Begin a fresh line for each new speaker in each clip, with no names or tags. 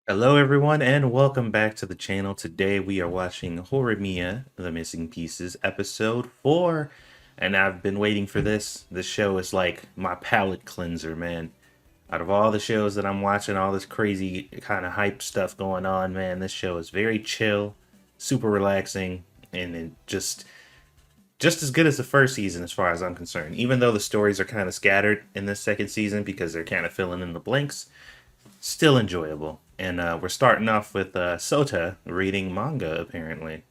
Hello everyone and welcome back to the channel. Today we are watching Horimiya, The Missing Pieces, episode 4. And I've been waiting for this. This show is like my palate cleanser, man. Out of all the shows that I'm watching, all this crazy kind of hype stuff going on, man, this show is very chill, super relaxing, and it just as good as the first season as far as I'm concerned. Even though the stories are kind of scattered in this second season because they're kind of filling in the blanks, still enjoyable. And we're starting off with Sota reading manga, apparently,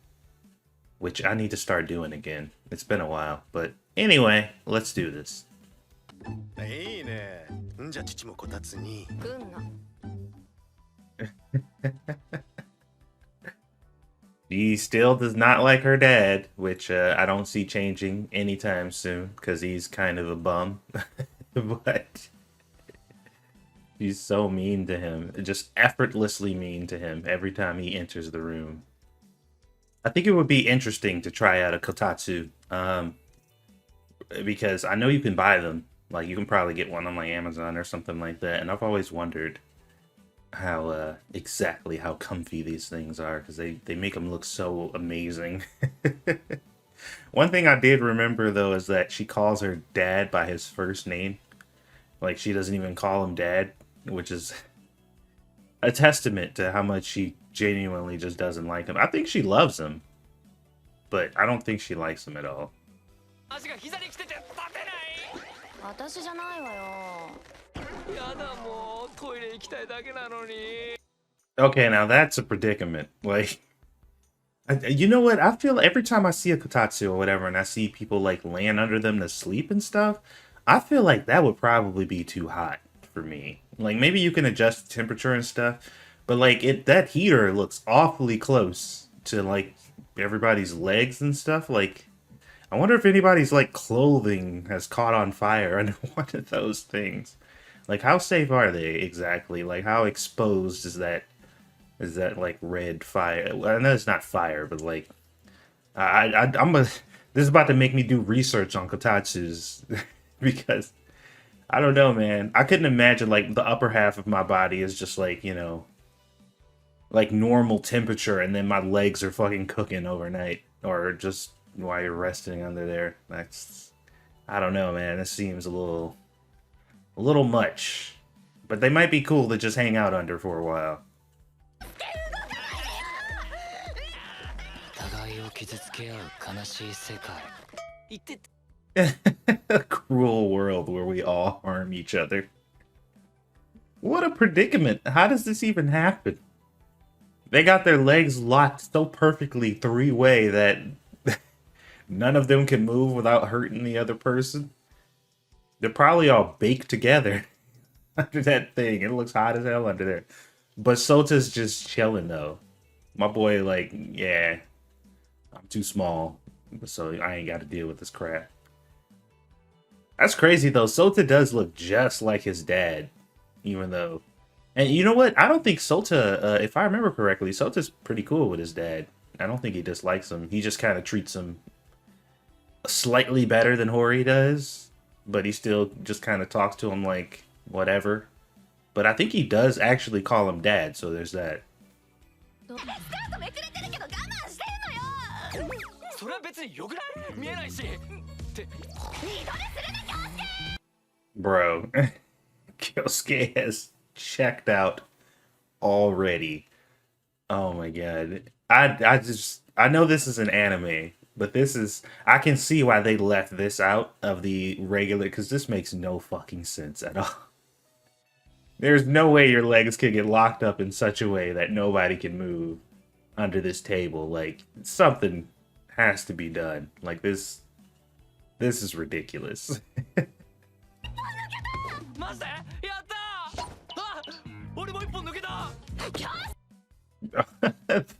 which I need to start doing again. It's been a while, but anyway, let's do this.
いいね。んじゃ父もこたつに。来んな。
She still does not like her dad, which I don't see changing anytime soon because he's kind of a bum. But she's so mean to him, just effortlessly mean to him every time he enters the room. I think it would be interesting to try out a Kotatsu, because I know you can buy them. Like, you can probably get one on like Amazon or something like that. And I've always wondered how exactly how comfy these things are, because they make them look so amazing. One thing I did remember though is that she calls her dad by his first name. Like, she doesn't even call him dad, which is a testament to how much she genuinely just doesn't like him. I think she loves him, but I don't think she likes him at all. Okay, now that's a predicament. Like, you know what? I feel every time I see a Kotatsu or whatever, and I see people like laying under them to sleep and stuff, I feel like that would probably be too hot for me. Like, maybe you can adjust the temperature and stuff, but like that heater looks awfully close to like everybody's legs and stuff. Like, I wonder if anybody's like clothing has caught on fire under one of those things. Like, how safe are they exactly? Like, how exposed is that? Is that like red fire? I know it's not fire, but like, I'm a. This is about to make me do research on Kotatsus because I don't know, man. I couldn't imagine like the upper half of my body is just like, like normal temperature, and then my legs are fucking cooking overnight, or just while you're resting under there. That's, I don't know, man. This seems a little much, but they might be cool to just hang out under for a while. A cruel world where we all harm each other. What a predicament. How does this even happen? They got their legs locked so perfectly three-way that none of them can move without hurting the other person. They're probably all baked together under that thing. It looks hot as hell under there. But Sota's just chilling, though. My boy, like, yeah, I'm too small, so I ain't got to deal with this crap. That's crazy, though. Sota does look just like his dad, even though... And you know what? I don't think Sota, if I remember correctly, Sota's pretty cool with his dad. I don't think he dislikes him. He just kind of treats him slightly better than Hori does, but he still just kind of talks to him like whatever. But I think he does actually call him dad, so there's that. Bro, Kyosuke has checked out already. Oh my god. I know this is an anime, but this is, I can see why they left this out of the regular, because this makes no fucking sense at all. There's no way your legs can get locked up in such a way that nobody can move under this table. Like, something has to be done. Like, this is ridiculous.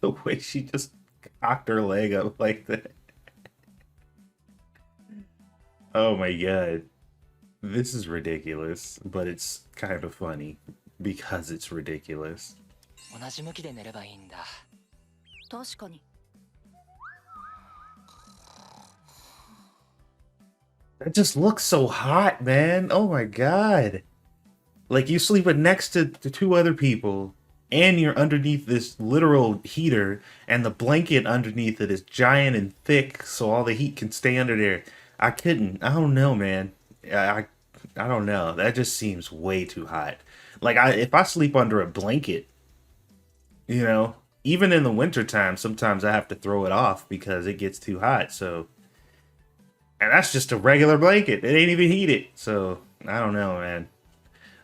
The way she just cocked her leg up like that. Oh my god. This is ridiculous, but it's kind of funny because it's ridiculous. That just looks so hot, man. Oh my god. Like, you sleeping next to two other people, and you're underneath this literal heater, and the blanket underneath it is giant and thick, so all the heat can stay under there. I couldn't. I don't know, man. I I don't know. That just seems way too hot. Like if I sleep under a blanket, you know, even in the wintertime, sometimes I have to throw it off because it gets too hot. So, and that's just a regular blanket. It ain't even heated. So I don't know, man.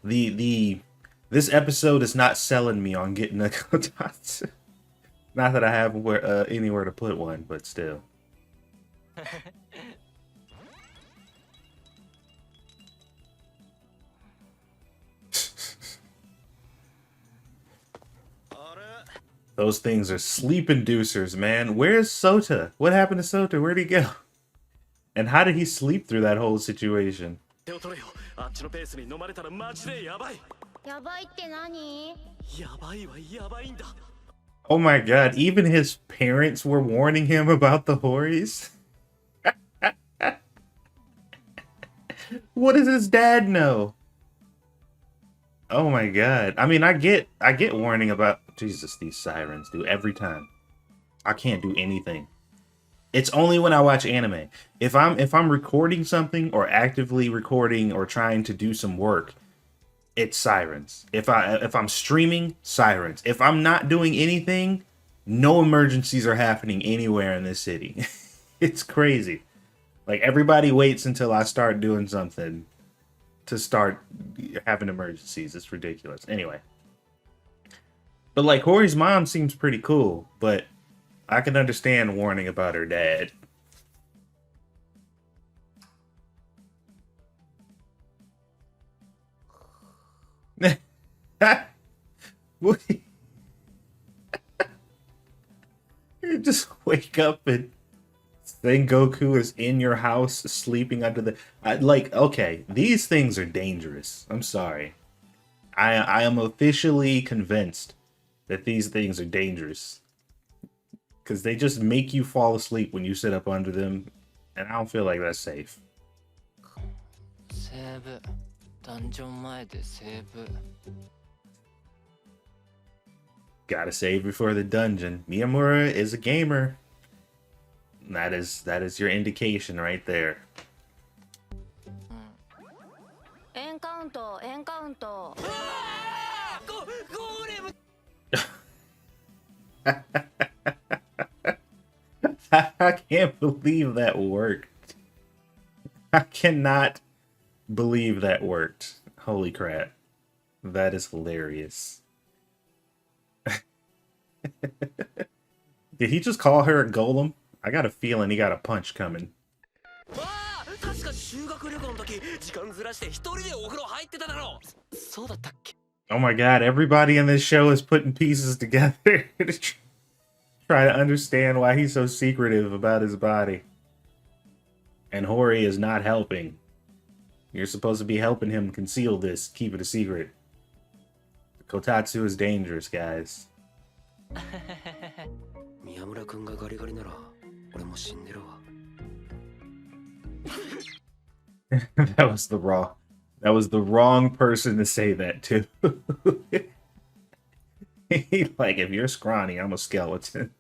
The this episode is not selling me on getting a Kotatsu. Not that I have anywhere to put one, but still. Those things are sleep inducers, man. Where's Sota? What happened to Sota? Where'd he go? And how did he sleep through that whole situation? Oh my god, even his parents were warning him about the Horis? What does his dad know? Oh my god. I mean, I get warning about Jesus, these sirens do every time. I can't do anything. It's only when I watch anime. If I'm recording something or actively recording or trying to do some work, it's sirens. If I'm streaming, sirens. If I'm not doing anything, no emergencies are happening anywhere in this city. It's crazy. Like everybody waits until I start doing something to start having emergencies. It's ridiculous. Anyway. But like Hori's mom seems pretty cool, but I can understand warning about her dad. You just wake up and Sengoku is in your house sleeping under the... like, okay, these things are dangerous. I'm sorry. I am officially convinced that these things are dangerous. Because they just make you fall asleep when you sit up under them. And I don't feel like that's safe. Gotta save before the dungeon. Miyamura is a gamer. That is your indication right there. I can't believe that worked. I cannot believe that worked. Holy crap. That is hilarious. Did he just call her a golem? I got a feeling he got a punch coming. Oh my god, everybody in this show is putting pieces together to try to understand why he's so secretive about his body. And Hori is not helping. You're supposed to be helping him conceal this, keep it a secret. Kotatsu is dangerous, guys. That was the wrong person to say that to. Like, if you're scrawny, I'm a skeleton.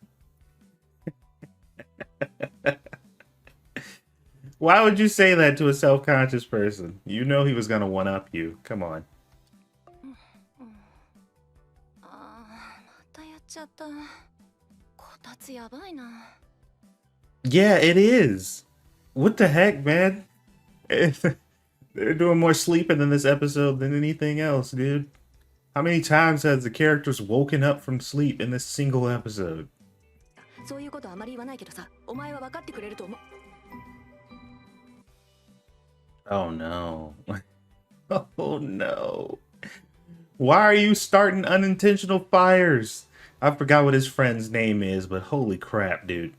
Why would you say that to a self-conscious person? You know he was gonna one-up you. Come on. Yeah, it is. What the heck, man? They're doing more sleeping in this episode than anything else, dude. How many times has the characters woken up from sleep in this single episode? Oh no. Oh no. Why are you starting unintentional fires? I forgot what his friend's name is, but holy crap, dude.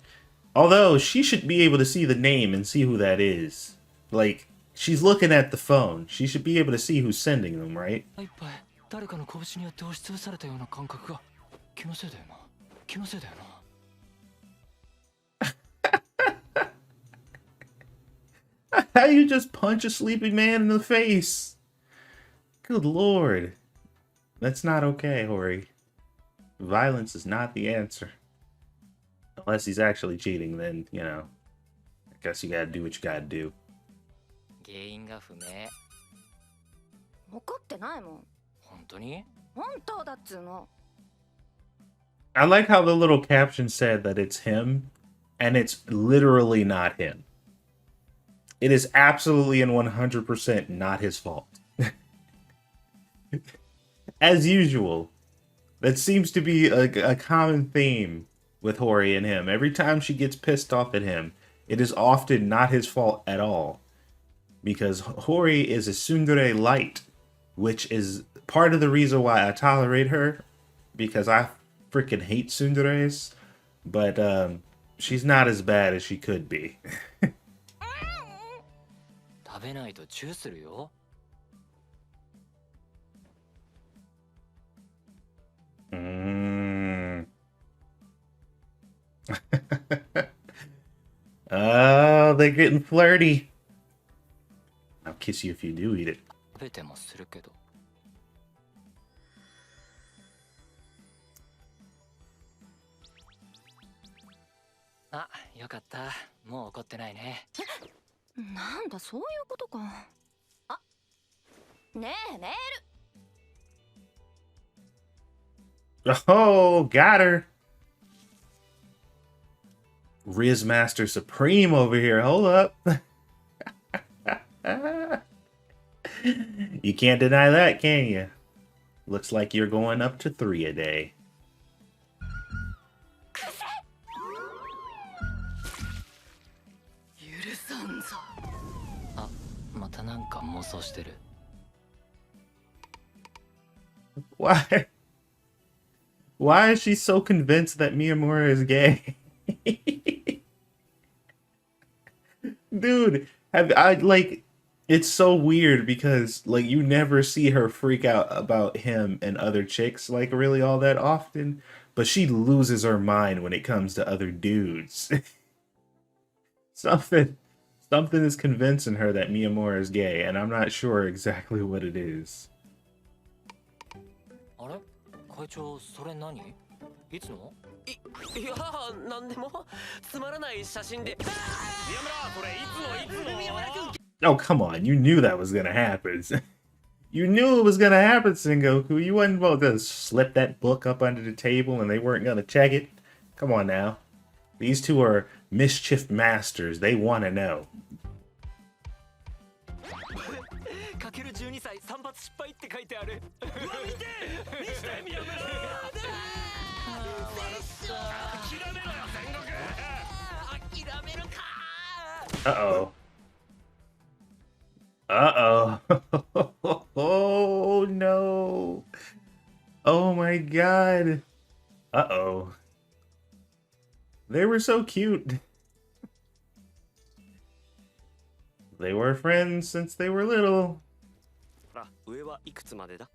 Although, she should be able to see the name and see who that is. Like, she's looking at the phone. She should be able to see who's sending them, right? How you just punch a sleeping man in the face? Good lord. That's not okay, Hori. Violence is not the answer. Unless he's actually cheating, then, you know, I guess you gotta do what you gotta do.
原因が不明。
分かってないもん。
本当に？
本当だっつうの。
I like how the little caption said that it's him, and it's literally not him. It is absolutely and 100% not his fault. As usual, that seems to be a common theme with Hori and him. Every time she gets pissed off at him, it is often not his fault at all. Because Hori is a tsundere light, which is part of the reason why I tolerate her, because I freaking hate tsunderes, but she's not as bad as she could be.
食べないとチューするよ。
Oh, they're getting flirty. I'll kiss you if you do eat it.
食べてもするけど。あ、よかった。もう怒ってないね。
なんだそういうことか。あ、ねえメール。
Oh, got her. Riz Master Supreme over here. Hold up. You can't deny that, can you? Looks like you're going up to 3 a day.
許さんぞ。
あ、またなんか妄想してる。
Why? Why is she so convinced that Miyamura is gay? Dude, it's so weird because like you never see her freak out about him and other chicks like really all that often, but she loses her mind when it comes to other dudes. something is convincing her that Miyamura is gay, and I'm not sure exactly what it is.
あれ？会長、それ何？いつの？
いやなんでもつまらない写真で。宮村、これいつの？宮村君。
Oh, come on. You knew that was going to happen. You knew it was going to happen, Sengoku. You wasn't about to slip that book up under the table and they weren't going to check it. Come on now. These two are mischief masters. They want to know.
かける12歳散髪失敗って書いてある。うわ見て見して宮村。諦めろよ戦国。諦めるか。
Uh-oh. Uh-oh. Oh, no. Oh, my God. Uh-oh. They were so cute. They were friends since they were little.
ほら、上はいくつまでだ？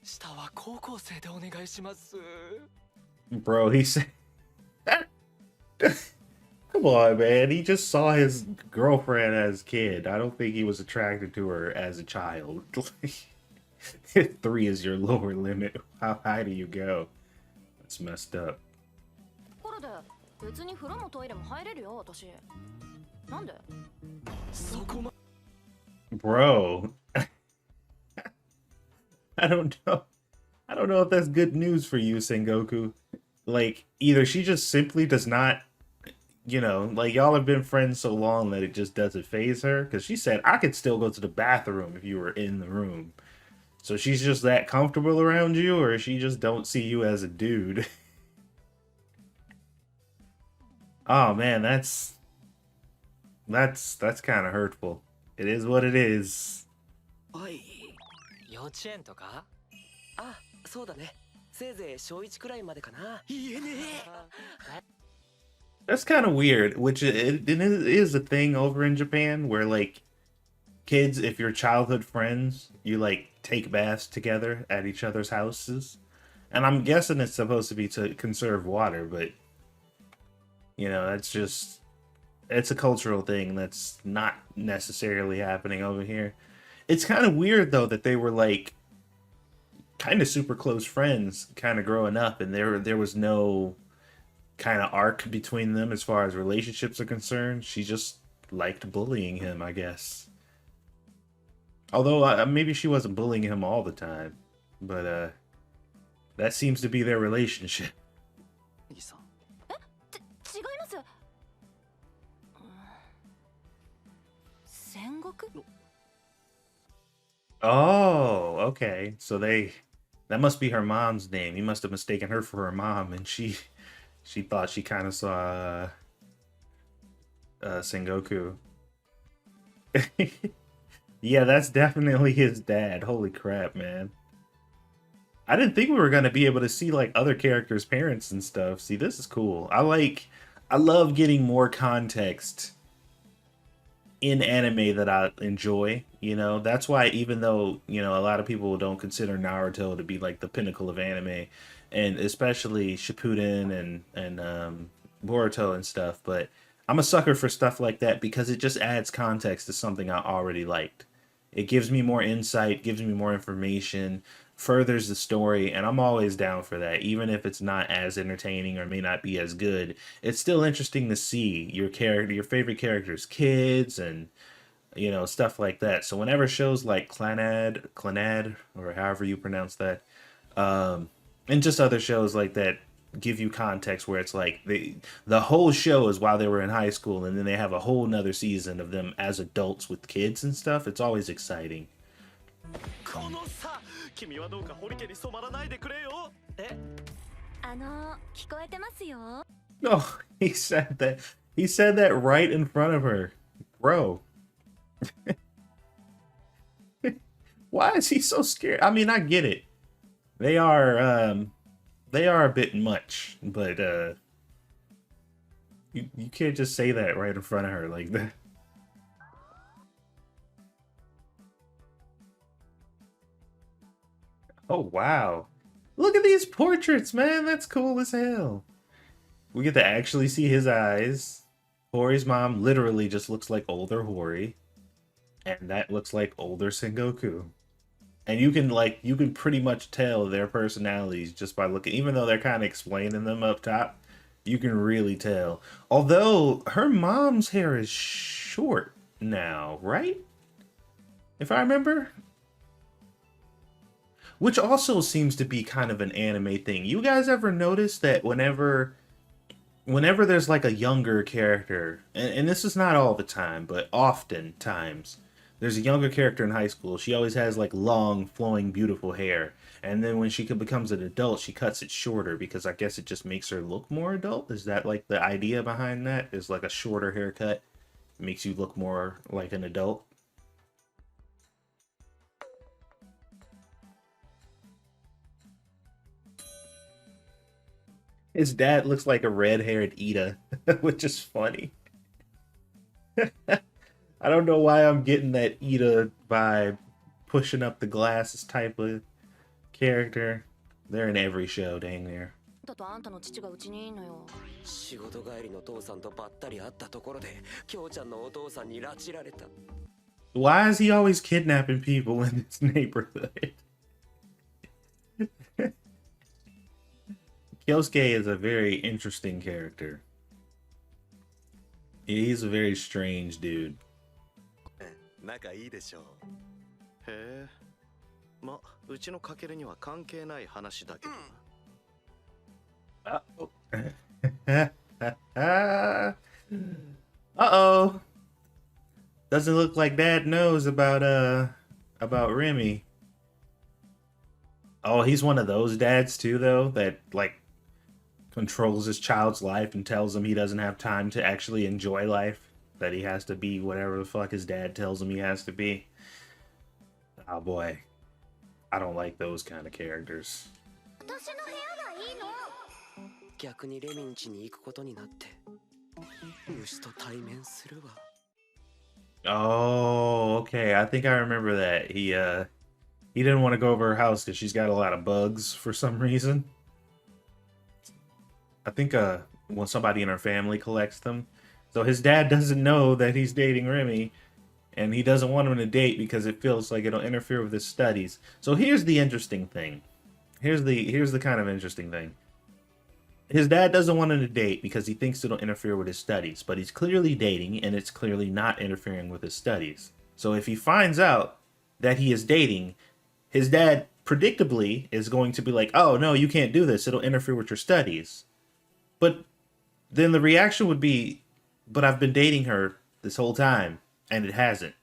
下は高校生でお願いします。
Bro, he said... Come on, man. He just saw his girlfriend as a kid. I don't think he was attracted to her as a child. 3 is your lower limit. How high do you go? That's messed up.
これで別に風呂もトイレも入れるよ私。なんで？
そこま。
Bro. I don't know. I don't know if that's good news for you, Sengoku. Like, either she just simply does not, you know, like y'all have been friends so long that it just doesn't faze her. Because she said, I could still go to the bathroom if you were in the room. So she's just that comfortable around you, or she just don't see you as a dude. Oh man, that's kind of hurtful. It is what it is.
おい。
幼稚園とか？
あ、そうだね。せいぜい小1くらいまでかな。言えねえ。
That's kind of weird, which it is a thing over in Japan where like kids, if you're childhood friends, you like take baths together at each other's houses. And I'm guessing it's supposed to be to conserve water, but you know, it's a cultural thing that's not necessarily happening over here. It's kind of weird though that they were like kind of super close friends kind of growing up, and there was no kind of arc between them as far as relationships are concerned. She just liked bullying him, I guess. Although maybe she wasn't bullying him all the time, but that seems to be their relationship.
違います。戦国？
Oh, okay. So that must be her mom's name. He must have mistaken her for her mom, and she thought she kind of saw Sengoku. Yeah, that's definitely his dad. Holy crap, man. I didn't think we were gonna be able to see like other characters' parents and stuff. See, this is cool. I love getting more context in anime that I enjoy, you know. That's why even though, you know, a lot of people don't consider Naruto to be like the pinnacle of anime, and especially Shippuden and Boruto and stuff, but I'm a sucker for stuff like that because it just adds context to something I already liked. It gives me more insight, gives me more information, furthers the story, and I'm always down for that. Even if it's not as entertaining or may not be as good, it's still interesting to see your favorite characters' kids, and you know, stuff like that. So whenever shows like Clanad, or however you pronounce that, and just other shows like that give you context where it's like the whole show is while they were in high school, and then they have a whole nother season of them as adults with kids and stuff. It's always exciting.
このさ、君はどうか堀家に染まらないでくれよ。え？
聞こえてますよ。
No, he said that. He said that right in front of her. Bro. Why is he so scared? I mean, I get it. They are a bit much, but you can't just say that right in front of her like that. Oh wow. Look at these portraits, man. That's cool as hell. We get to actually see his eyes. Hori's mom literally just looks like older Hori, and that looks like older Sengoku. And you can pretty much tell their personalities just by looking, even though they're kind of explaining them up top, you can really tell. Although her mom's hair is short now, right? If I remember. Which also seems to be kind of an anime thing. You guys ever notice that whenever there's like a younger character, and this is not all the time, but oftentimes, there's a younger character in high school, she always has like long, flowing, beautiful hair. And then when she becomes an adult, she cuts it shorter because I guess it just makes her look more adult. Is that like the idea behind that? Is like a shorter haircut makes you look more like an adult? His dad looks like a red-haired Ida, which is funny. I don't know why I'm getting that Ida vibe, pushing up the glasses type of character. They're in every show, dang near.
だとあんたの父がうちにいんのよ。
仕事帰りの父さんとばったり会ったところで、京ちゃんのお父さんに拉致られた。
Why is he always kidnapping people in this neighborhood? Kyosuke is a very interesting character. He's a very strange dude.
仲いいでしょう。へえ。ま、うちのかけるには関係ない話だけど。
Uh-oh. Doesn't look like Dad knows about Remy. Oh, he's one of those dads too, though, that like controls his child's life and tells him he doesn't have time to actually enjoy life. That he has to be whatever the fuck his dad tells him he has to be. Oh boy. I don't like those kind of characters.
私の部屋がいいの。
逆にレミン家に行くことになって、虫と対面するわ。
Oh, okay. I think I remember that. He didn't want to go over her house because she's got a lot of bugs for some reason. I think when somebody in her family collects them. So his dad doesn't know that he's dating Remy, and he doesn't want him to date because it feels like it'll interfere with his studies. So here's the interesting thing. Here's the kind of interesting thing. His dad doesn't want him to date because he thinks it'll interfere with his studies, but he's clearly dating and it's clearly not interfering with his studies. So if he finds out that he is dating, his dad predictably is going to be like, "Oh, no, you can't do this. It'll interfere with your studies." But then the reaction would be, "But I've been dating her this whole time and it hasn't.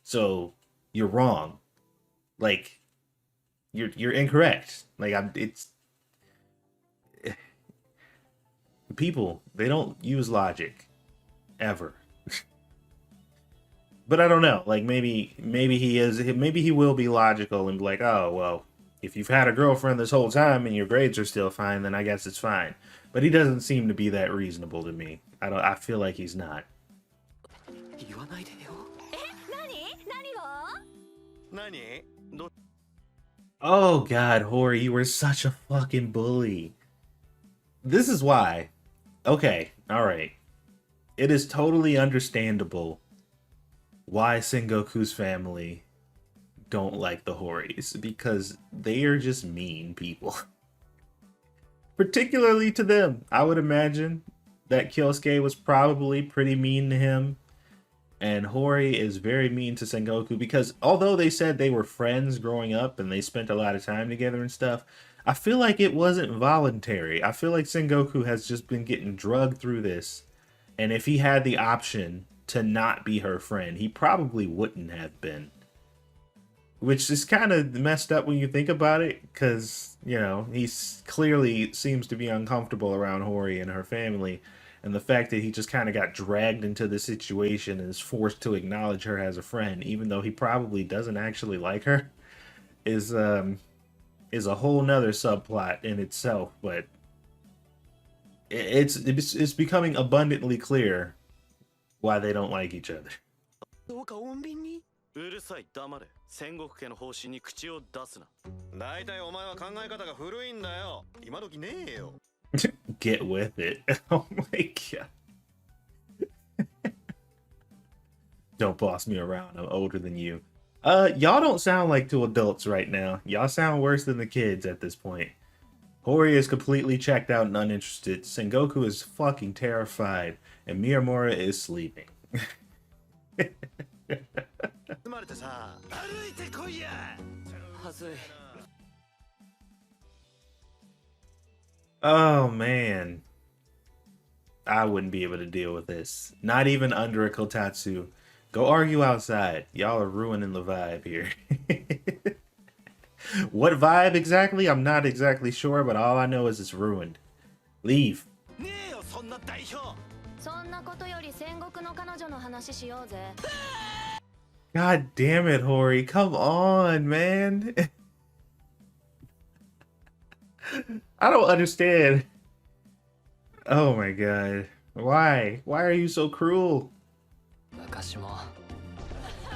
So you're wrong. Like you're incorrect." Like it's people, they don't use logic ever. But I don't know. Like maybe he will be logical and be like, "Oh, well, if you've had a girlfriend this whole time and your grades are still fine, then I guess it's fine." But he doesn't seem to be that reasonable to me. I feel like he's not.
言わないでよ。
何ど
Oh god, Hori, you were such a fucking bully. This is why. Okay, alright. It is totally understandable why Sengoku's family don't like the Horis, because they are just mean people. Particularly to them. I would imagine that Kyosuke was probably pretty mean to him. And Hori is very mean to Sengoku because although they said they were friends growing up and they spent a lot of time together and stuff, I feel like it wasn't voluntary. I feel like Sengoku has just been getting drugged through this. And if he had the option to not be her friend, he probably wouldn't have been. Which is kind of messed up when you think about it, because, you know, he clearly seems to be uncomfortable around Hori and her family. And the fact that he just kind of got dragged into the situation and is forced to acknowledge her as a friend, even though he probably doesn't actually like her, is a whole nother subplot in itself. But it's becoming abundantly clear why they don't like each other.
どうか穏便に。
うるさい黙れ戦国家の方針に口を出すなだいたいお前は考え方が古いんだよ今時ねえよ
Get with it. Oh my god. Don't boss me around. I'm older than you. Y'all don't sound like two adults right now. Y'all sound worse than the kids at this point. Hori is completely checked out and uninterested. Sengoku is fucking terrified. And Miyamura is sleeping.
生まれてさ歩いてこいや
はずい。
Oh man. I wouldn't be able to deal with this. Not even under a Kotatsu. Go argue outside. Y'all are ruining the vibe here. What vibe exactly? I'm not exactly sure, but all I know is it's ruined. Leave.
ねえよそんな代表
そんなことより戦国の彼女の話しようぜ
God damn it, Hori. Come on, man. I don't understand. Oh my god. Why? Why are you so cruel?
昔も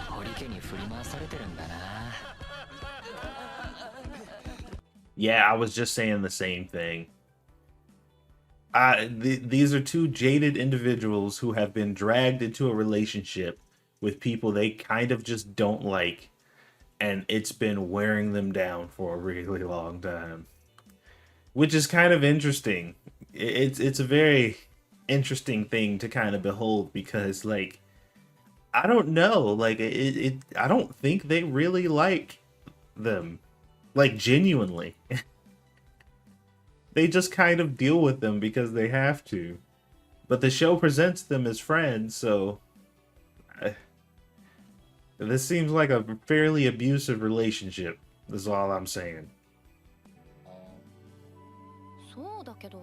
堀家に振り回されてるんだな。
Yeah, I was just saying the same thing. These are two jaded individuals who have been dragged into a relationship with people they kind of just don't like, and it's been wearing them down for a really long time. Which is kind of interesting. It's a very interesting thing to kind of behold because, like, I don't know, like I don't think they really like them, like genuinely. They just kind of deal with them because they have to. But the show presents them as friends, so this seems like a fairly abusive relationship. Is all I'm saying.
そうだけど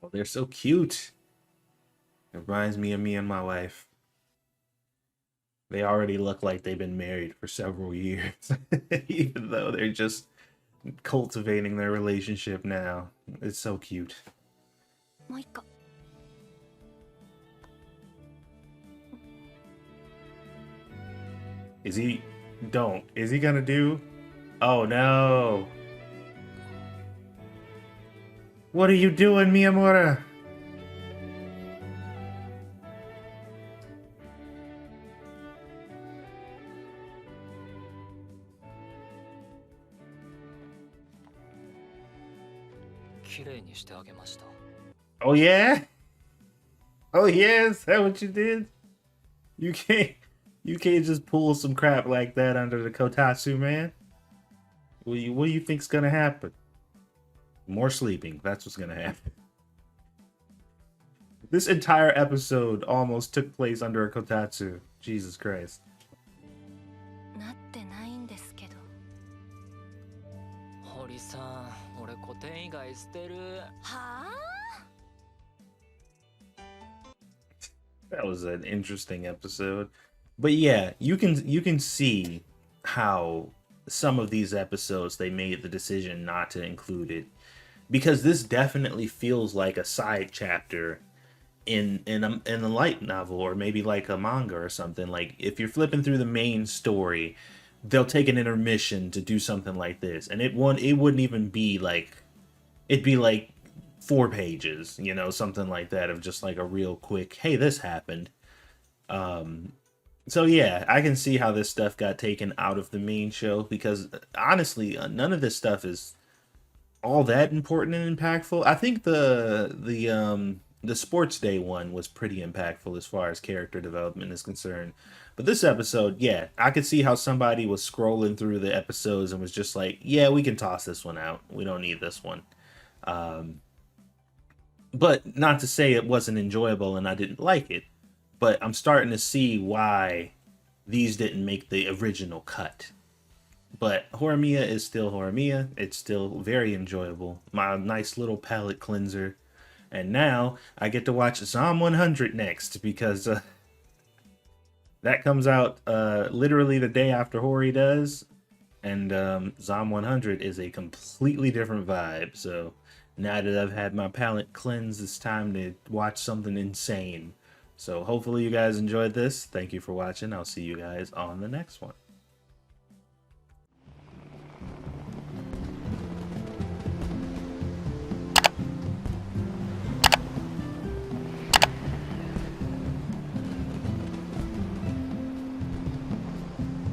Oh, they're so cute. It reminds me of me and my wife. They already look like they've been married for several years, even though they're just cultivating their relationship now. It's so cute.
もういっか
Is he? Don't. Is he gonna do? Oh no. What are you doing, Miyamura? Oh yeah? Oh yeah? Is that what you did? You can't just pull some crap like that under the Kotatsu, man. What do you think's gonna happen? More sleeping. That's what's gonna happen. This entire episode almost took place under a Kotatsu. Jesus Christ.
なってないんですけど。
堀さん、俺古典以外捨てる。
はあ？
That was an interesting episode. But yeah, you can see how some of these episodes they made the decision not to include it, because this definitely feels like a side chapter in a light novel, or maybe like a manga or something. Like if you're flipping through the main story, they'll take an intermission to do something like this, and it wouldn't even be like, it'd be like 4 pages, you know, something like that, of just like a real quick, hey, this happened. So yeah, I can see how this stuff got taken out of the main show, because honestly, none of this stuff is all that important and impactful. I think the sports day one was pretty impactful as far as character development is concerned. But this episode, yeah, I could see how somebody was scrolling through the episodes and was just like, yeah, we can toss this one out. We don't need this one. But not to say it wasn't enjoyable and I didn't like it, but I'm starting to see why these didn't make the original cut. But Horimiya is still Horimiya. It's still very enjoyable. My nice little palate cleanser. And now I get to watch Zom 100 next, because that comes out literally the day after Hori does. And Zom 100 is a completely different vibe. So now that I've had my palate cleansed, it's time to watch something insane. So hopefully you guys enjoyed this. Thank you for watching. I'll see you guys on the next one.